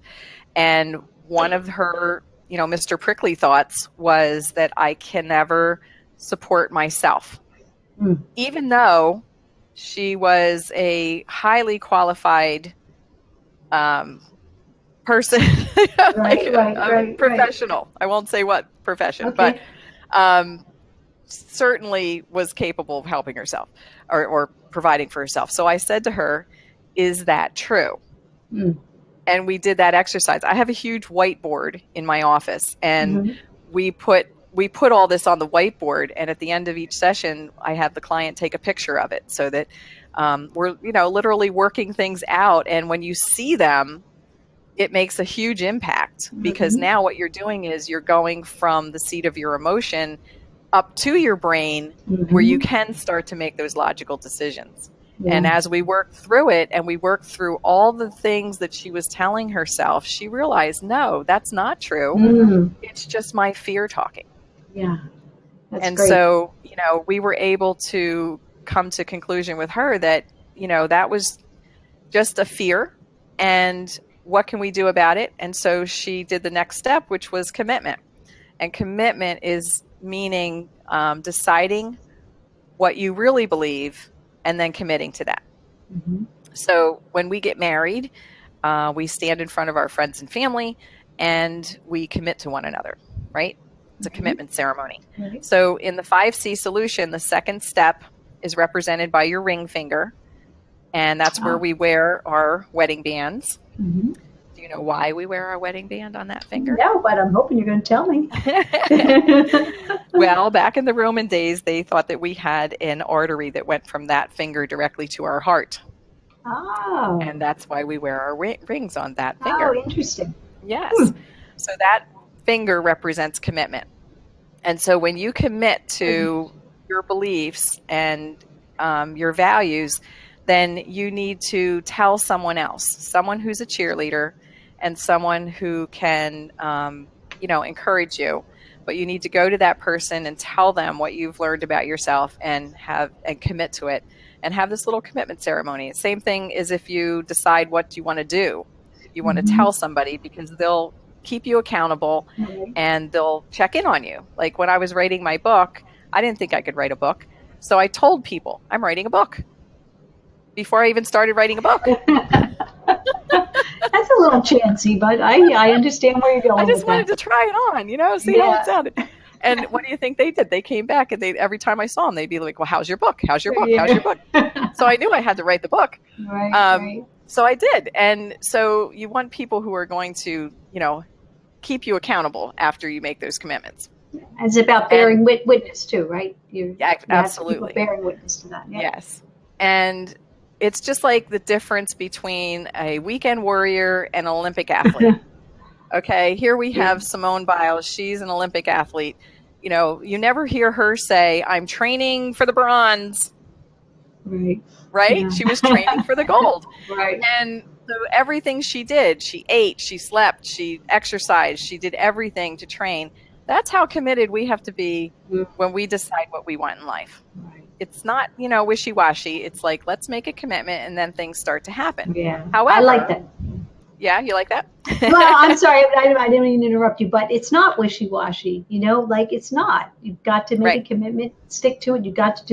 And one of her, Mr. Prickly thoughts was that I can never support myself. Even though she was a highly qualified person, professional. I won't say what profession, but certainly was capable of helping herself or providing for herself. So I said to her, is that true? And we did that exercise. I have a huge whiteboard in my office, and we put all this on the whiteboard. And at the end of each session, I have the client take a picture of it so that we're, literally working things out. And when you see them, it makes a huge impact, because now what you're doing is you're going from the seat of your emotion up to your brain, where you can start to make those logical decisions. And as we worked through it, and we worked through all the things that she was telling herself, she realized, no, that's not true. It's just my fear talking. That's and great. So, we were able to come to conclusion with her that, that was just a fear, and what can we do about it? And so she did the next step, which was commitment. And commitment is meaning deciding what you really believe and then committing to that. So when we get married, we stand in front of our friends and family, and we commit to one another, right? It's a commitment ceremony. So in the 5C solution, the second step is represented by your ring finger, and that's where we wear our wedding bands. Do you know why we wear our wedding band on that finger? No, but I'm hoping you're going to tell me. Well, back in the Roman days, they thought that we had an artery that went from that finger directly to our heart. Oh. And that's why we wear our rings on that finger. Oh, interesting. Yes. So that finger represents commitment. And so when you commit to your beliefs and your values, then you need to tell someone else, someone who's a cheerleader and someone who can, encourage you. But you need to go to that person and tell them what you've learned about yourself and commit to it, and have this little commitment ceremony. Same thing as if you decide what you want to do. You want to tell somebody, because they'll keep you accountable and they'll check in on you. Like when I was writing my book, I didn't think I could write a book. So I told people I'm writing a book before I even started writing a book. That's a little chancy, but I understand where you're going. I just wanted to try it on, see how it sounded. And what do you think they did? They came back, and every time I saw them, they'd be like, well, how's your book? How's your book? How's your book? So I knew I had to write the book. Right. So I did. And so you want people who are going to, keep you accountable after you make those commitments. It's about bearing witness too, right? Absolutely. Bearing witness to that. Yeah. Yes. And it's just like the difference between a weekend warrior and an Olympic athlete. Okay, here we have Simone Biles. She's an Olympic athlete. You never hear her say, I'm training for the bronze. Right? Yeah. She was training for the gold. Right. And so everything she did, she ate, she slept, she exercised, she did everything to train. That's how committed we have to be when we decide what we want in life. Right. It's not, wishy-washy. It's like, let's make a commitment, and then things start to happen. Yeah. However, I like that. Yeah, you like that? Well, I'm sorry, I didn't mean to interrupt you, but it's not wishy-washy, it's not. You've got to make a commitment, stick to it. You've got to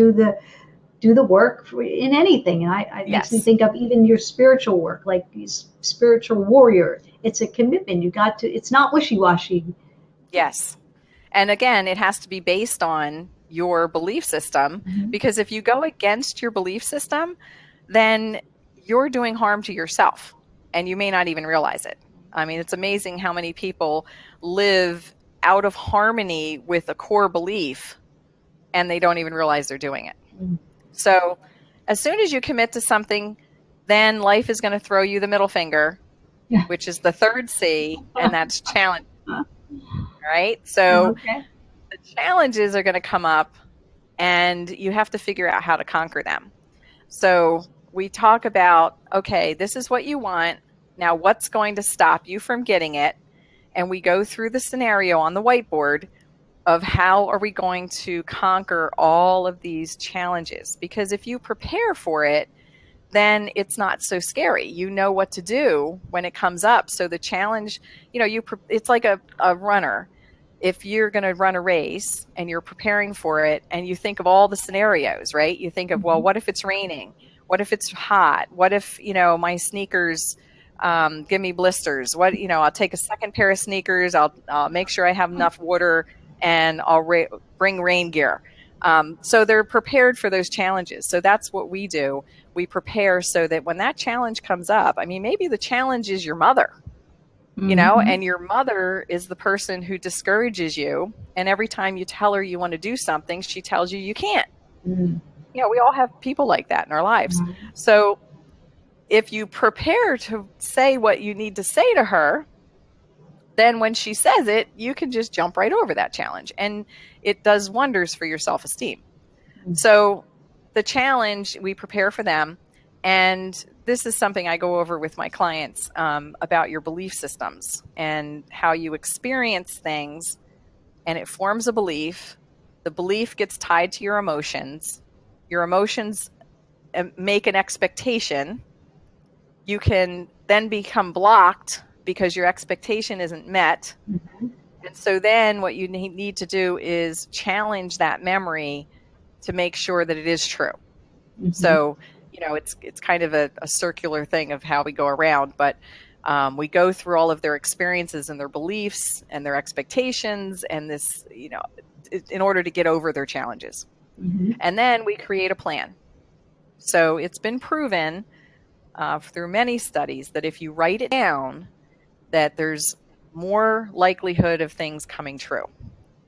do the work in anything. And it makes me think of even your spiritual work, like spiritual warrior. It's a commitment. It's not wishy-washy. Yes. And again, it has to be based on your belief system, because if you go against your belief system, then you're doing harm to yourself, and you may not even realize it. I mean, it's amazing how many people live out of harmony with a core belief, and they don't even realize they're doing it. So as soon as you commit to something, then life is going to throw you the middle finger, which is the third C, and that's challenge. Right? So the challenges are going to come up, and you have to figure out how to conquer them. So we talk about, okay, this is what you want. Now, what's going to stop you from getting it? And we go through the scenario on the whiteboard of how are we going to conquer all of these challenges. Because if you prepare for it, then it's not so scary. You know what to do when it comes up. So the challenge, it's like a runner. If you're going to run a race and you're preparing for it and you think of all the scenarios, right? You think of, well, what if it's raining? What if it's hot? What if, my sneakers give me blisters? I'll take a second pair of sneakers. I'll make sure I have enough water, and I'll bring rain gear. So they're prepared for those challenges. So that's what we do. We prepare so that when that challenge comes up, maybe the challenge is your mother, and your mother is the person who discourages you. And every time you tell her you want to do something, she tells you can't. We all have people like that in our lives. So if you prepare to say what you need to say to her, then when she says it, you can just jump right over that challenge. And it does wonders for your self-esteem. So the challenge, we prepare for them. And this is something I go over with my clients about your belief systems and how you experience things, and it forms a belief. The belief gets tied to your emotions. Your emotions make an expectation. You can then become blocked because your expectation isn't met. And so then what you need to do is challenge that memory to make sure that it is true. So, it's kind of a circular thing of how we go around, but we go through all of their experiences and their beliefs and their expectations and this, in order to get over their challenges. And then we create a plan. So it's been proven through many studies that if you write it down, that there's more likelihood of things coming true.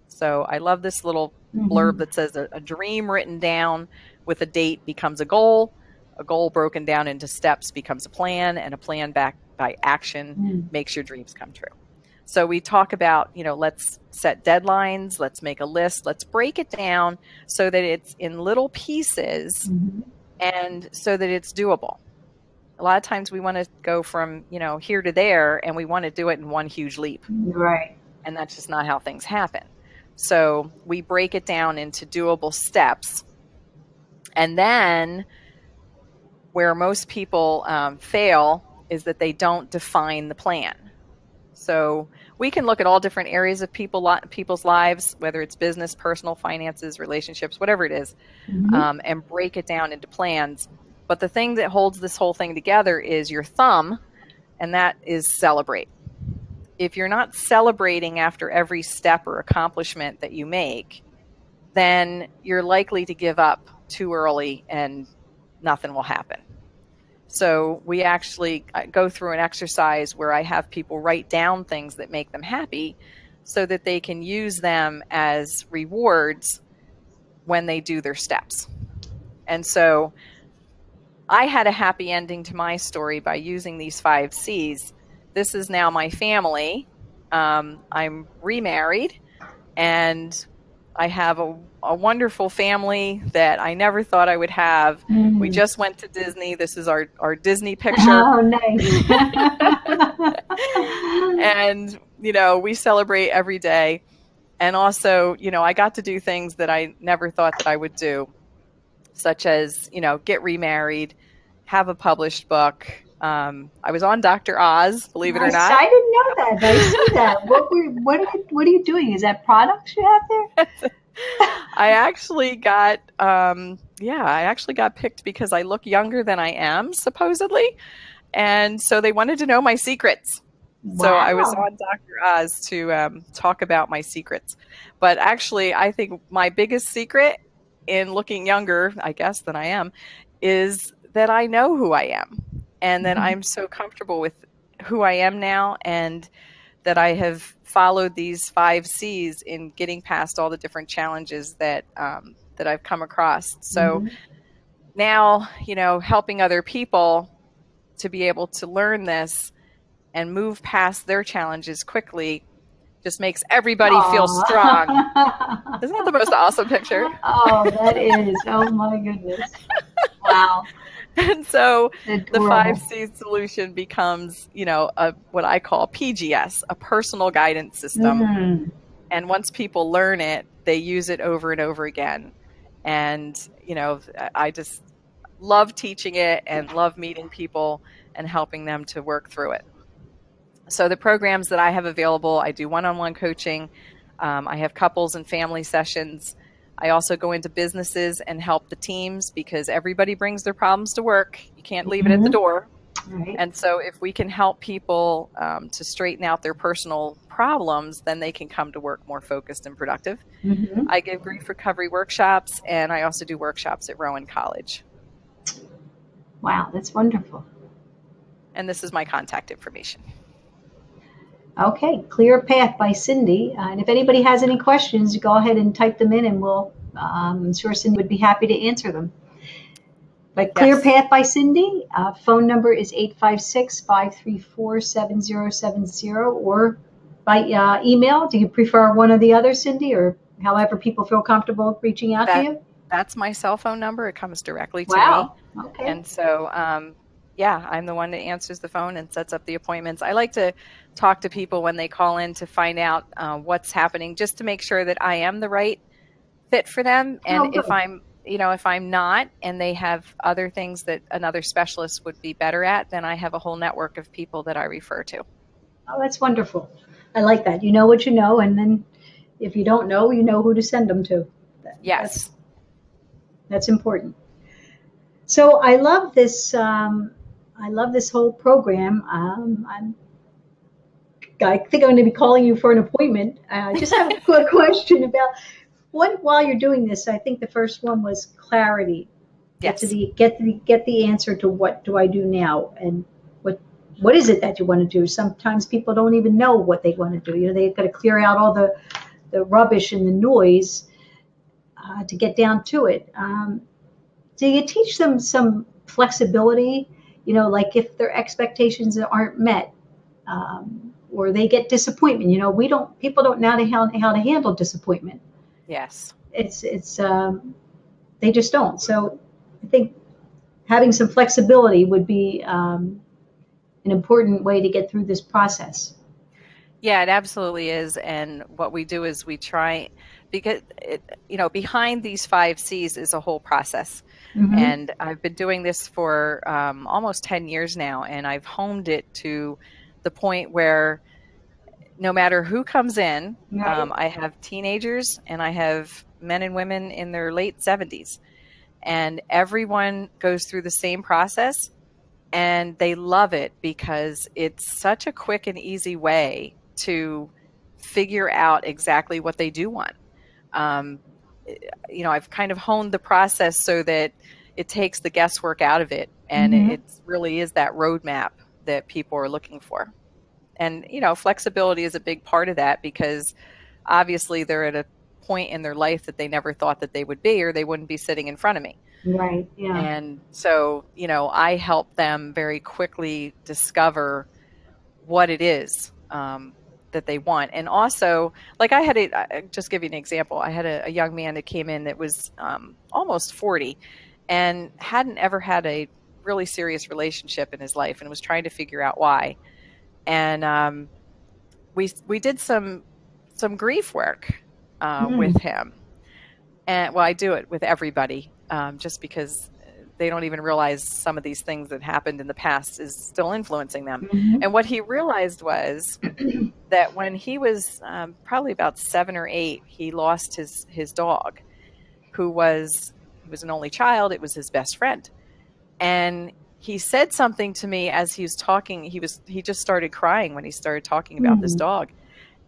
So I love this little blurb that says a dream written down with a date becomes a goal broken down into steps becomes a plan, and a plan backed by action makes your dreams come true. So we talk about, let's set deadlines, let's make a list, let's break it down so that it's in little pieces and so that it's doable. A lot of times we want to go from, here to there, and we want to do it in one huge leap. Right. And that's just not how things happen. So we break it down into doable steps. And then where most people fail is that they don't define the plan. So we can look at all different areas of people's lives, whether it's business, personal, finances, relationships, whatever it is, and break it down into plans. But the thing that holds this whole thing together is your thumb, and that is celebrate. If you're not celebrating after every step or accomplishment that you make, then you're likely to give up too early and nothing will happen. So we actually go through an exercise where I have people write down things that make them happy so that they can use them as rewards when they do their steps. And so I had a happy ending to my story by using these 5 C's. This is now my family. I'm remarried, and I have a wonderful family that I never thought I would have. We just went to Disney. This is our Disney picture. Oh, nice. And, we celebrate every day. And also, I got to do things that I never thought that I would do, such as, get remarried, have a published book. I was on Dr. Oz, believe it or not. I didn't know that. I see that. What are you doing? Is that products you have there? I actually got picked because I look younger than I am, supposedly. And so they wanted to know my secrets. Wow. So I was on Dr. Oz to talk about my secrets. But actually, I think my biggest secret in looking younger, I guess, than I am, is that I know who I am. And that I'm so comfortable with who I am now, and that I have followed these 5 C's in getting past all the different challenges that I've come across. So now, helping other people to be able to learn this and move past their challenges quickly just makes everybody feel strong. Isn't that the most awesome picture? Oh, that is. Oh, my goodness. Wow. And so Adorable. The 5 C solution becomes, what I call PGS, a personal guidance system. And once people learn it, they use it over and over again. And, love teaching it and love meeting people and helping them to work through it. So the programs that I have available, I do one-on-one coaching. I have couples and family sessions. I also go into businesses and help the teams because everybody brings their problems to work. You can't leave it at the door. Right. And so if we can help people to straighten out their personal problems, then they can come to work more focused and productive. I give grief recovery workshops, and I also do workshops at Rowan College. Wow, that's wonderful. And this is my contact information. Okay, Clear Path by Cindy. And if anybody has any questions, go ahead and type them in, and I'm sure Cindy would be happy to answer them. But Clear Path by Cindy, phone number is 856-534-7070, or by email. Do you prefer one or the other, Cindy, or however people feel comfortable reaching out to you? That's my cell phone number. It comes directly to me. Okay. And so, yeah, I'm the one that answers the phone and sets up the appointments. I like to talk to people when they call in to find out what's happening, just to make sure that I am the right fit for them. And if I'm not, and they have other things that another specialist would be better at, then I have a whole network of people that I refer to. Oh, that's wonderful. I like that. You know what you know, and then if you don't know, you know who to send them to. Yes. That's important. So I love this. I love this whole program. I think I'm going to be calling you for an appointment. I just have a quick question about while you're doing this. I think the first one was clarity. Yes. Get the answer to what do I do now, and what is it that you want to do. Sometimes people don't even know what they want to do. You know, they've got to clear out all the rubbish and the noise to get down to it. Do you teach them some flexibility? You know, like if their expectations aren't met, or they get disappointment. You know, people don't know how to handle disappointment. Yes. It's they just don't. So I think having some flexibility would be an important way to get through this process. Yeah, it absolutely is. And what we do is we try, because behind these 5 C's is a whole process. And I've been doing this for almost 10 years now, and I've honed it to the point where no matter who comes in, I have teenagers and I have men and women in their late 70s, and everyone goes through the same process, and they love it because it's such a quick and easy way to figure out exactly what they do want. I've kind of honed the process so that it takes the guesswork out of it, and it really is that roadmap that people are looking for. And, flexibility is a big part of that, because obviously they're at a point in their life that they never thought that they would be, or they wouldn't be sitting in front of me. Right. Yeah. And so, I help them very quickly discover what it is that they want. And also, like I'll just give you an example. I had a young man that came in that was almost 40 and hadn't ever had a really serious relationship in his life and was trying to figure out why. And we did some grief work with him. And I do it with everybody, just because they don't even realize some of these things that happened in the past is still influencing them. And what he realized was that when he was probably about 7 or 8, he lost his dog, he was an only child. It was his best friend. And he said something to me as he was talking. He just started crying when he started talking about this dog.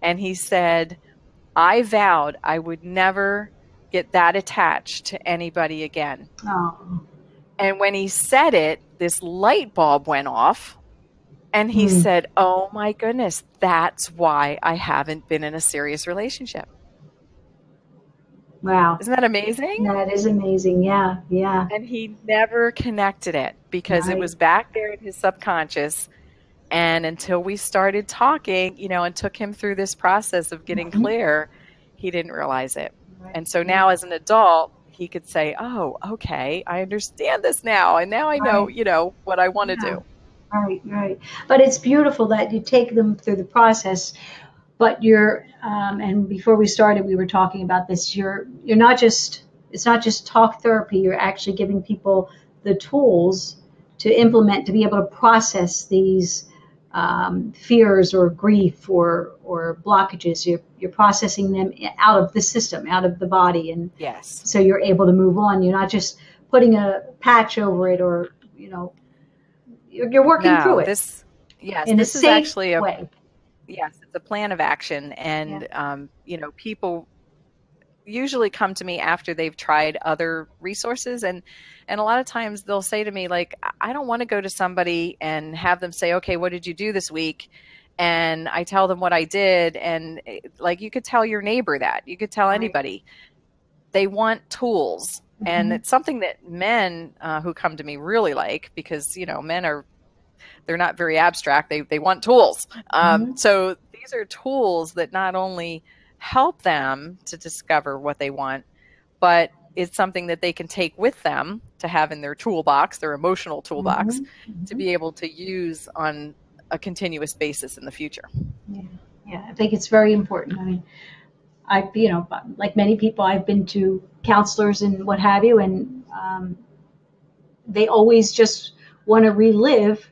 And he said, I vowed I would never get that attached to anybody again. Oh. And when he said it, this light bulb went off, and he said, oh my goodness, that's why I haven't been in a serious relationship. Wow. Isn't that amazing? That is amazing. Yeah. Yeah. And he never connected it because it was back there in his subconscious. And until we started talking, and took him through this process of getting clear, he didn't realize it. Right. And so now as an adult, he could say, oh, okay, I understand this now. And now I know, what I want to do. Right. But it's beautiful that you take them through the process. But and before we started, we were talking about this. It's not just talk therapy. You're actually giving people the tools to implement, to be able to process these fears or grief or blockages. You're processing them out of the system, out of the body, and Yes. so you're able to move on. You're not just putting a patch over it, or you're working through No, it yes, in a this is safe actually way. yes, it's a plan of action. Yeah. And, people usually come to me after they've tried other resources. And a lot of times they'll say to me, like, I don't want to go to somebody and have them say, okay, what did you do this week? And I tell them what I did. And like, you could tell your neighbor that. You could tell Right. anybody. They want tools. And Mm-hmm. it's something that men who come to me really like, because, men they're not very abstract. They want tools. Mm-hmm. So these are tools that not only help them to discover what they want, but it's something that they can take with them to have in their toolbox, their emotional toolbox, Mm-hmm. to Mm-hmm. be able to use on a continuous basis in the future. Yeah. Yeah. I think it's very important. I mean, like many people, I've been to counselors and what have you, and they always just want to relive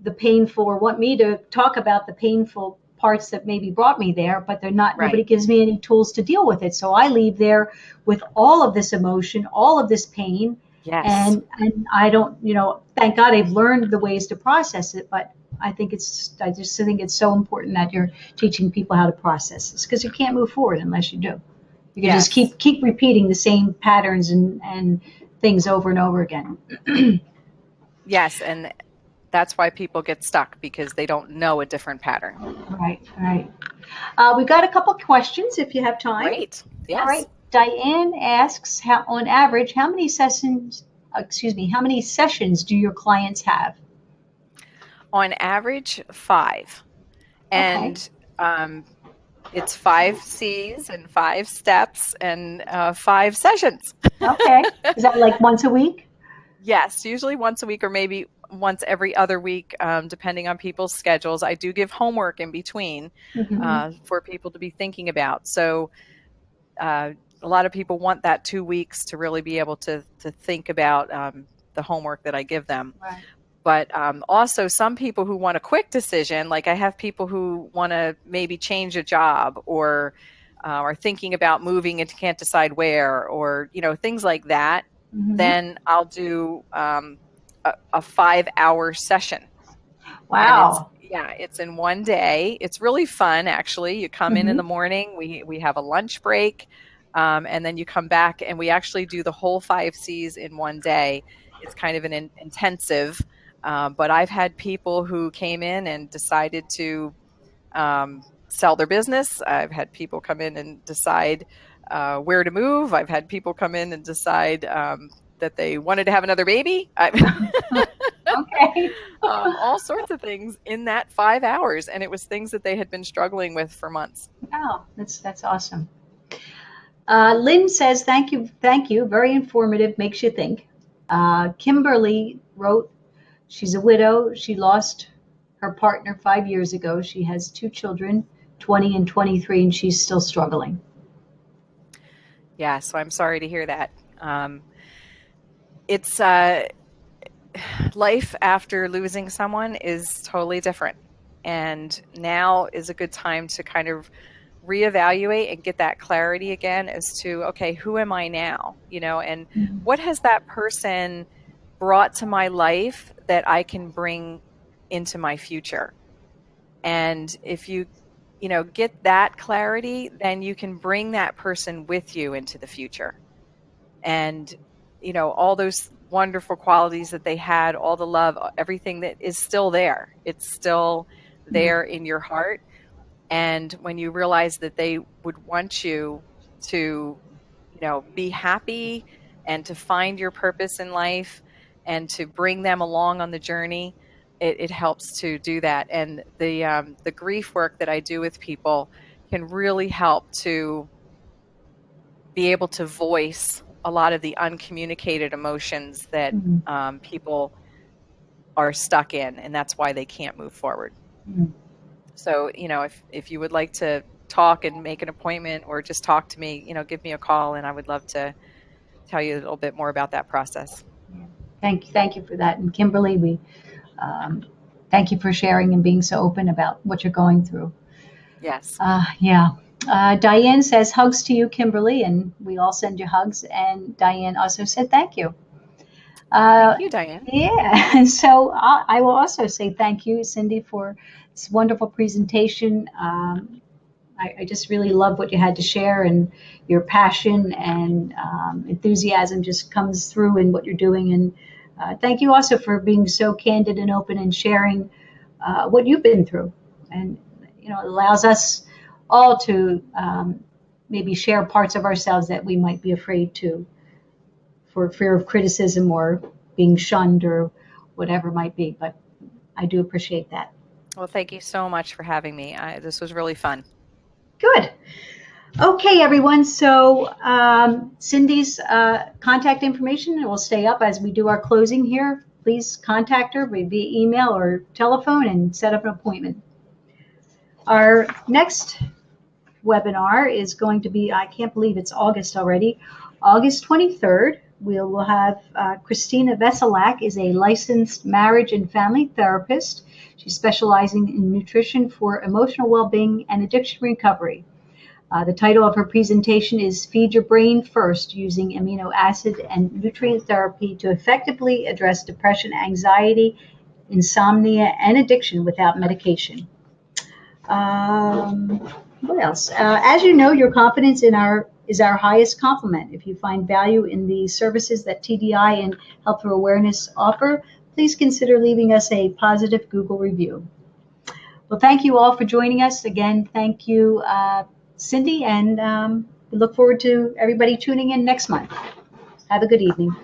the painful, or want me to talk about the painful parts that maybe brought me there, but nobody Right. gives me any tools to deal with it. So I leave there with all of this emotion, all of this pain, Yes. and I don't, thank God I've learned the ways to process it, but I just think it's so important that you're teaching people how to process this, because you can't move forward unless you do. You can just Yes. keep repeating the same patterns and things over and over again. Yes. And that's why people get stuck, because they don't know a different pattern. Right, right. We've got a couple questions if you have time. Great. All right. Yes. Diane asks, on average, how many sessions do your clients have? On average, 5. Okay. And it's 5 C's and 5 steps and 5 sessions. Okay. Is that like once a week? Yes, usually once a week, or maybe once every other week, depending on people's schedules. I do give homework in between Mm-hmm. for people to be thinking about. So a lot of people want that 2 weeks to really be able to think about the homework that I give them. Right. But also some people who want a quick decision, like I have people who want to maybe change a job, or are thinking about moving and can't decide where, or things like that. Mm-hmm. Then I'll do a 5-hour session, and Wow. it's in one day. It's really fun, actually. You come in Mm-hmm. the morning, we have a lunch break, and then you come back, and we actually do the whole 5 C's in one day. It's kind of an intensive. But I've had people who came in and decided to sell their business. I've had people come in and decide where to move. I've had people come in and decide that they wanted to have another baby. Okay. All sorts of things in that 5 hours. And it was things that they had been struggling with for months. Wow. That's awesome. Lynn says, thank you. Very informative, makes you think. Kimberly wrote, she's a widow. She lost her partner 5 years ago. She has 2 children, 20 and 23, and she's still struggling. Yeah, so I'm sorry to hear that. It's life after losing someone is totally different. And now is a good time to kind of reevaluate and get that clarity again as to, okay, who am I now? And Mhm. what has that person brought to my life that I can bring into my future? And if you get that clarity, then you can bring that person with you into the future. And all those wonderful qualities that they had, all the love, everything that is still there, it's still Yeah. there in your heart. And when you realize that they would want you to be happy and to find your purpose in life and to bring them along on the journey, it helps to do that. And the grief work that I do with people can really help to be able to voice a lot of the uncommunicated emotions that Mhm. people are stuck in, and that's why they can't move forward. Mhm. So, if you would like to talk and make an appointment, or just talk to me, give me a call, and I would love to tell you a little bit more about that process. Yeah. Thank you for that. And Kimberly, we um, thank you for sharing and being so open about what you're going through. Yes. Yeah. Diane says hugs to you, Kimberly, and we all send you hugs. And Diane also said thank you. Uh, Thank you, Diane. yeah, and so I will also say thank you, Cindy, for this wonderful presentation. I just really love what you had to share, and your passion and enthusiasm just comes through in what you're doing. And thank you also for being so candid and open and sharing what you've been through. And, you know, it allows us all to maybe share parts of ourselves that we might be afraid to for fear of criticism or being shunned or whatever it might be. But I do appreciate that. Well, thank you so much for having me. This was really fun. Good. Okay, everyone. So Cindy's contact information will stay up as we do our closing here. Please contact her via email or telephone and set up an appointment. Our next webinar is going to be, I can't believe it's August already, August 23rd. We will have Christina Veselak is a licensed marriage and family therapist. She's specializing in nutrition for emotional well-being and addiction recovery. The title of her presentation is Feed Your Brain First, Using Amino Acid and Nutrient Therapy to Effectively Address Depression, Anxiety, Insomnia, and Addiction Without Medication. What else? As you know, your confidence is our highest compliment. If you find value in the services that TDI and Health Through Awareness offer, please consider leaving us a positive Google review. Well, thank you all for joining us. Again, thank you, Cindy, and we look forward to everybody tuning in next month. Have a good evening.